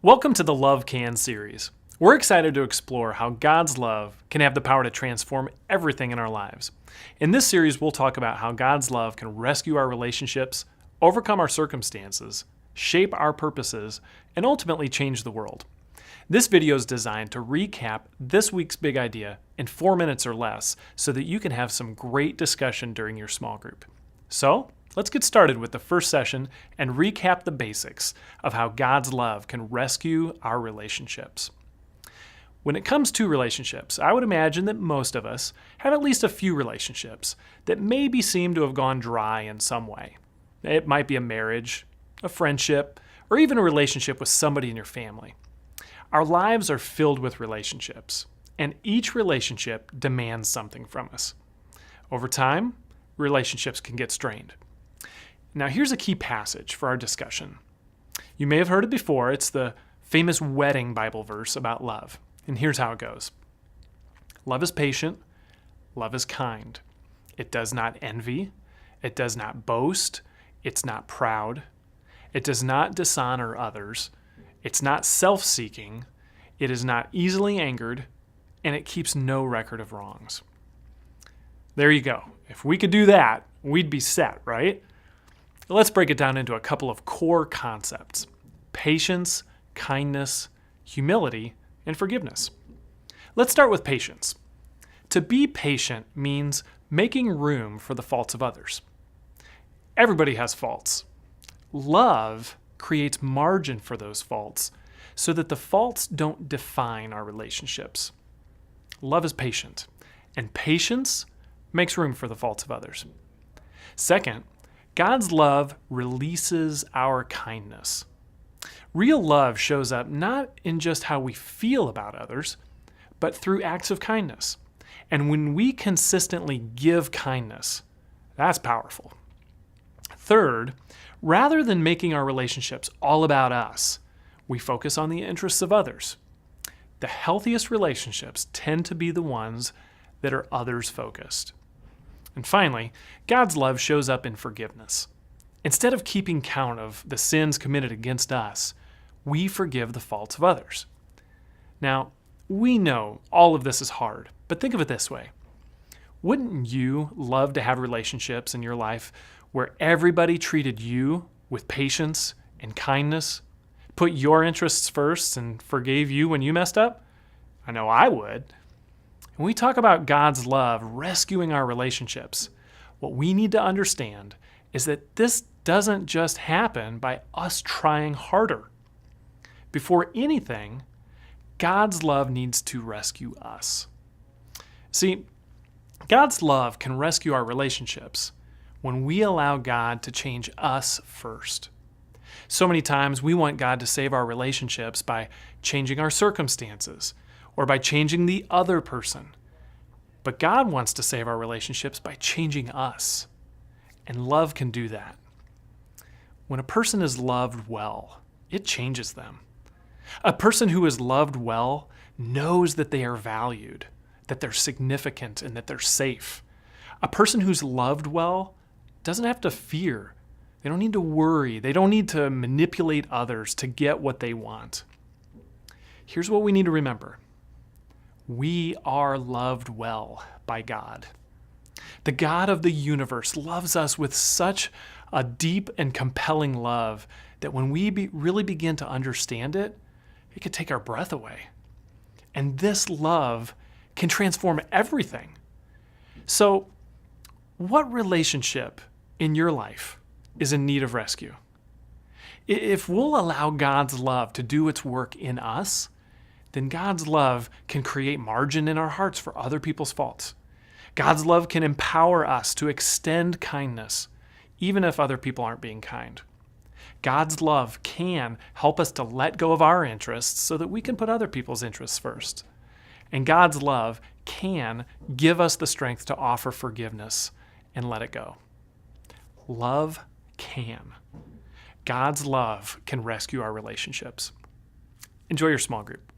Welcome to the Love Can series. We're excited to explore how God's love can have the power to transform everything in our lives. In this series, we'll talk about how God's love can rescue our relationships, overcome our circumstances, shape our purposes, and ultimately change the world. This video is designed to recap this week's big idea in 4 minutes or less so that you can have some great discussion during your small group. So, let's get started with the first session and recap the basics of how God's love can rescue our relationships. When it comes to relationships, I would imagine that most of us have at least a few relationships that maybe seem to have gone dry in some way. It might be a marriage, a friendship, or even a relationship with somebody in your family. Our lives are filled with relationships, and each relationship demands something from us. Over time, relationships can get strained. Now, here's a key passage for our discussion. You may have heard it before. It's the famous wedding Bible verse about love. And here's how it goes. Love is patient. Love is kind. It does not envy. It does not boast. It's not proud. It does not dishonor others. It's not self-seeking. It is not easily angered. And it keeps no record of wrongs. There you go. If we could do that, we'd be set, right? Let's break it down into a couple of core concepts: patience, kindness, humility, and forgiveness. Let's start with patience. To be patient means making room for the faults of others. Everybody has faults. Love creates margin for those faults so that the faults don't define our relationships. Love is patient, and patience makes room for the faults of others. Second, God's love releases our kindness. Real love shows up not in just how we feel about others, but through acts of kindness. And when we consistently give kindness, that's powerful. Third, rather than making our relationships all about us, we focus on the interests of others. The healthiest relationships tend to be the ones that are others-focused. And finally, God's love shows up in forgiveness. Instead of keeping count of the sins committed against us, we forgive the faults of others. Now, we know all of this is hard, but think of it this way. Wouldn't you love to have relationships in your life where everybody treated you with patience and kindness, put your interests first, and forgave you when you messed up? I know I would. When we talk about God's love rescuing our relationships, what we need to understand is that this doesn't just happen by us trying harder. Before anything, God's love needs to rescue us. See, God's love can rescue our relationships when we allow God to change us first. So many times we want God to save our relationships by changing our circumstances, or by changing the other person. But God wants to save our relationships by changing us. And love can do that. When a person is loved well, it changes them. A person who is loved well knows that they are valued, that they're significant, and that they're safe. A person who's loved well doesn't have to fear. They don't need to worry. They don't need to manipulate others to get what they want. Here's what we need to remember. We are loved well by God. The God of the universe loves us with such a deep and compelling love that when we really begin to understand it, it could take our breath away. And this love can transform everything. So, what relationship in your life is in need of rescue? If we'll allow God's love to do its work in us, then God's love can create margin in our hearts for other people's faults. God's love can empower us to extend kindness, even if other people aren't being kind. God's love can help us to let go of our interests so that we can put other people's interests first. And God's love can give us the strength to offer forgiveness and let it go. Love can. God's love can rescue our relationships. Enjoy your small group.